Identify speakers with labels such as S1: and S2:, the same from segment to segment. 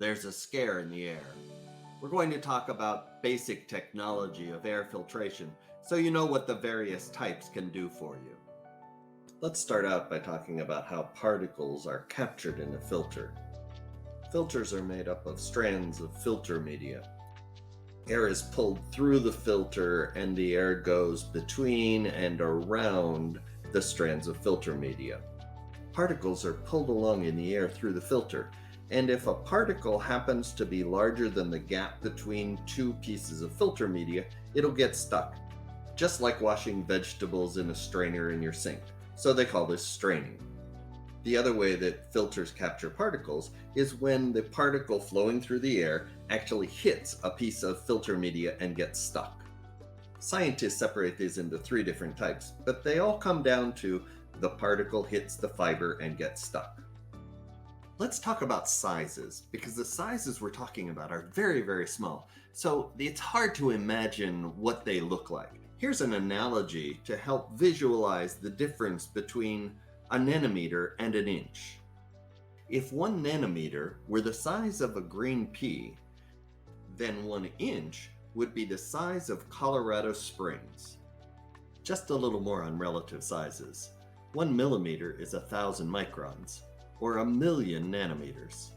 S1: there's a scare in the air. We're going to talk about basic technology of air filtration so you know what the various types can do for you. Let's start out by talking about how particles are captured in a filter. Filters are made up of strands of filter media. Air is pulled through the filter and the air goes between and around the strands of filter media. Particles are pulled along in the air through the filter, and if a particle happens to be larger than the gap between two pieces of filter media, it'll get stuck, just like washing vegetables in a strainer in your sink. So they call this straining. The other way that filters capture particles is when the particle flowing through the air actually hits a piece of filter media and gets stuck. Scientists separate these into three different types, but they all come down to the particle hits the fiber and gets stuck. Let's talk about sizes, because the sizes we're talking about are very, very small, so it's hard to imagine what they look like. Here's an analogy to help visualize the difference between a nanometer and an inch. If 1 nanometer were the size of a green pea, then 1 inch would be the size of Colorado Springs. Just a little more on relative sizes. 1 millimeter is 1,000 microns, or 1,000,000 nanometers.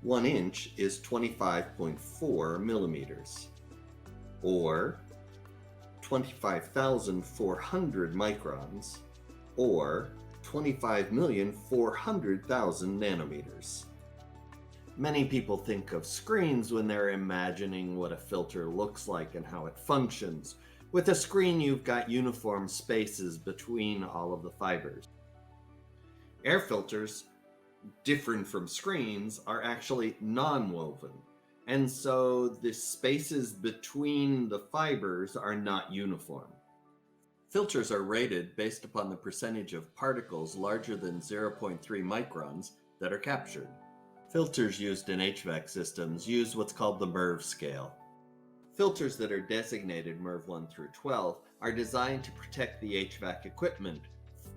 S1: 1 inch is 25.4 millimeters, or 25,400 microns, or 25,400,000 nanometers. Many people think of screens when they're imagining what a filter looks like and how it functions. With a screen, you've got uniform spaces between all of the fibers. Air filters, different from screens, are actually non-woven, and so the spaces between the fibers are not uniform. Filters are rated based upon the percentage of particles larger than 0.3 microns that are captured. Filters used in HVAC systems use what's called the MERV scale. Filters that are designated MERV 1 through 12 are designed to protect the HVAC equipment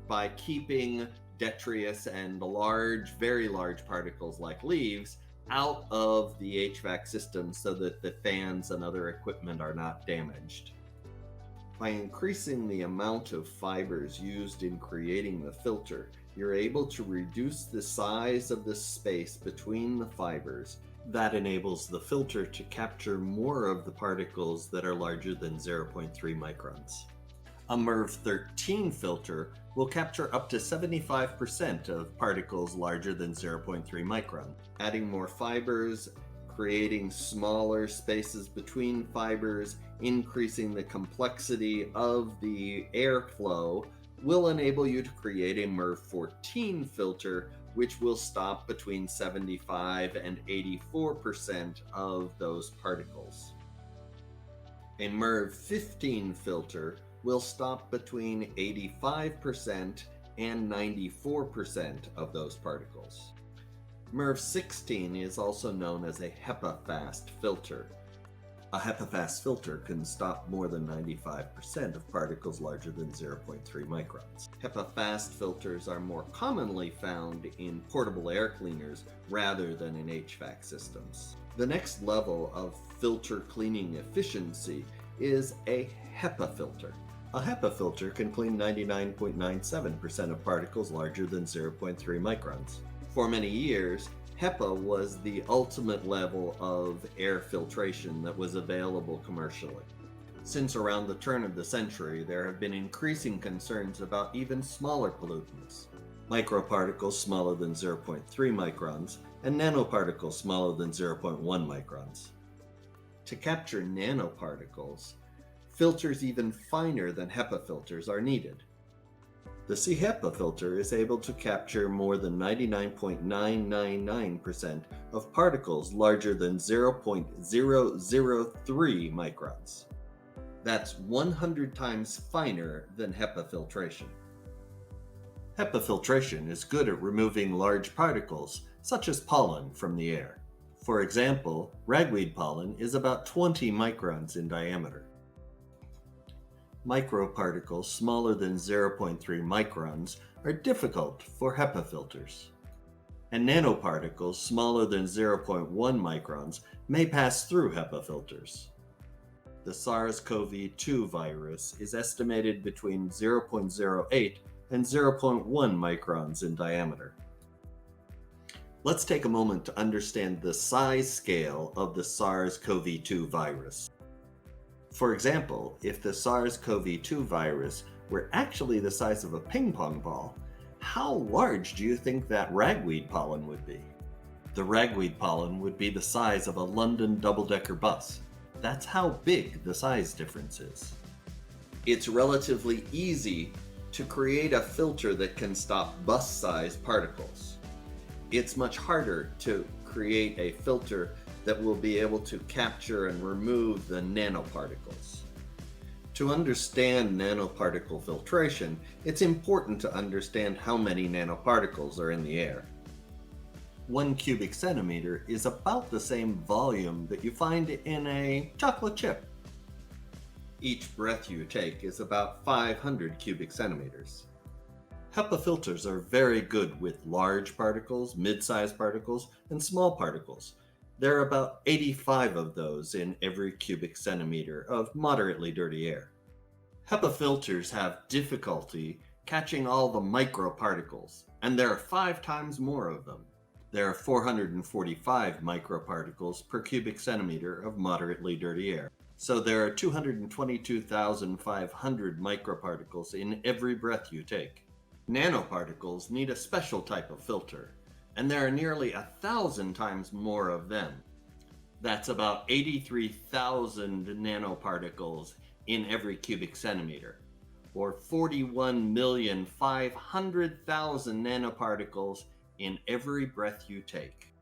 S1: by keeping detritus and large, very large particles like leaves out of the HVAC system so that the fans and other equipment are not damaged. By increasing the amount of fibers used in creating the filter, you're able to reduce the size of the space between the fibers. That enables the filter to capture more of the particles that are larger than 0.3 microns. A MERV 13 filter will capture up to 75% of particles larger than 0.3 micron. Adding more fibers, creating smaller spaces between fibers, increasing the complexity of the airflow will enable you to create a MERV 14 filter, which will stop between 75 and 84% of those particles. A MERV 15 filter will stop between 85% and 94% of those particles. MERV 16 is also known as a HEPA-fast filter. A HEPA-fast filter can stop more than 95% of particles larger than 0.3 microns. HEPA-fast filters are more commonly found in portable air cleaners rather than in HVAC systems. The next level of filter cleaning efficiency is a HEPA filter. A HEPA filter can clean 99.97% of particles larger than 0.3 microns. For many years, HEPA was the ultimate level of air filtration that was available commercially. Since around the turn of the century, there have been increasing concerns about even smaller pollutants. Microparticles smaller than 0.3 microns and nanoparticles smaller than 0.1 microns. To capture nanoparticles, filters even finer than HEPA filters are needed. The CHEPA filter is able to capture more than 99.999% of particles larger than 0.003 microns. That's 100 times finer than HEPA filtration. HEPA filtration is good at removing large particles, such as pollen, from the air. For example, ragweed pollen is about 20 microns in diameter. Microparticles smaller than 0.3 microns are difficult for HEPA filters. and nanoparticles smaller than 0.1 microns may pass through HEPA filters. The SARS-CoV-2 virus is estimated between 0.08 and 0.1 microns in diameter. Let's take a moment to understand the size scale of the SARS-CoV-2 virus. For example, if the SARS-CoV-2 virus were actually the size of a ping pong ball, how large do you think that ragweed pollen would be? The ragweed pollen would be the size of a London double-decker bus. That's how big the size difference is. It's relatively easy to create a filter that can stop bus-sized particles. It's much harder to create a filter that will be able to capture and remove the nanoparticles. To understand nanoparticle filtration, it's important to understand how many nanoparticles are in the air. 1 cubic centimeter is about the same volume that you find in a chocolate chip. Each breath you take is about 500 cubic centimeters. HEPA filters are very good with large particles, mid-sized particles, and small particles. There are about 85 of those in every cubic centimeter of moderately dirty air. HEPA filters have difficulty catching all the microparticles, and there are 5 times more of them. There are 445 microparticles per cubic centimeter of moderately dirty air. So there are 222,500 microparticles in every breath you take. Nanoparticles need a special type of filter, and there are nearly 1,000 times more of them. That's about 83,000 nanoparticles in every cubic centimeter, or 41,500,000 nanoparticles in every breath you take.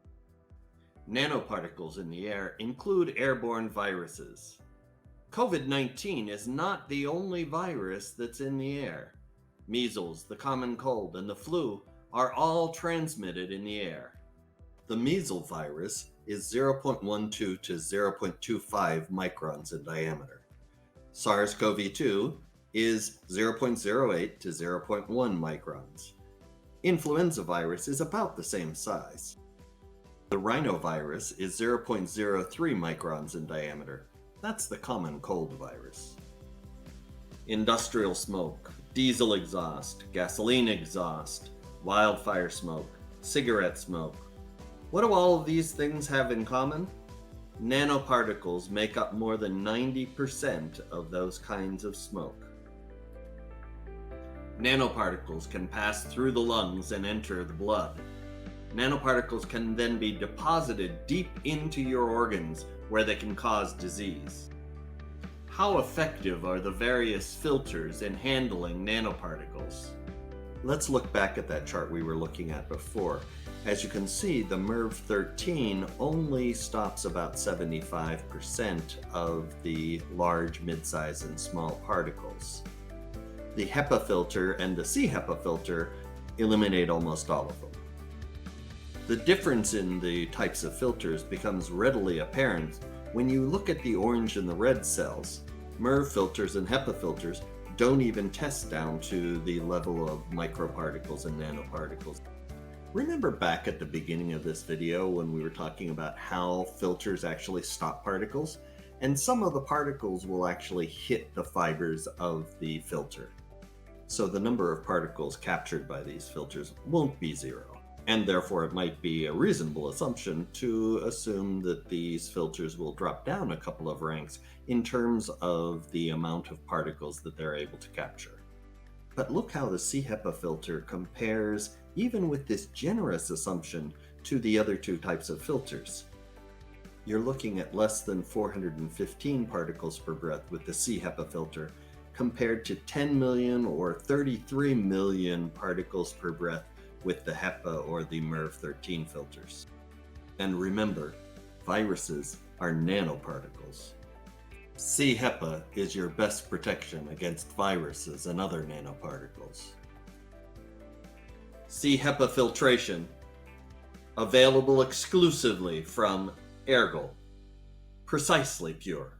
S1: Nanoparticles in the air include airborne viruses. COVID-19 is not the only virus that's in the air. Measles, the common cold, and the flu are all transmitted in the air. The measles virus is 0.12 to 0.25 microns in diameter. SARS-CoV-2 is 0.08 to 0.1 microns. Influenza virus is about the same size. The rhinovirus is 0.03 microns in diameter. That's the common cold virus. Industrial smoke, diesel exhaust, gasoline exhaust, wildfire smoke, cigarette smoke. What do all of these things have in common? Nanoparticles make up more than 90% of those kinds of smoke. Nanoparticles can pass through the lungs and enter the blood. Nanoparticles can then be deposited deep into your organs where they can cause disease. How effective are the various filters in handling nanoparticles? Let's look back at that chart we were looking at before. As you can see, the MERV13 only stops about 75% of the large, mid-size, and small particles. The HEPA filter and the C-HEPA filter eliminate almost all of them. The difference in the types of filters becomes readily apparent when you look at the orange and the red cells. MERV filters and HEPA filters don't even test down to the level of microparticles and nanoparticles. Remember back at the beginning of this video when we were talking about how filters actually stop particles? And some of the particles will actually hit the fibers of the filter. So the number of particles captured by these filters won't be zero. And therefore it might be a reasonable assumption to assume that these filters will drop down a couple of ranks in terms of the amount of particles that they're able to capture. But look how the C-HEPA filter compares, even with this generous assumption, to the other two types of filters. You're looking at less than 415 particles per breath with the C-HEPA filter, compared to 10 million or 33 million particles per breath with the HEPA or the MERV13 filters. And remember, viruses are nanoparticles. C-HEPA is your best protection against viruses and other nanoparticles. C-HEPA filtration, available exclusively from Ergel. Precisely pure.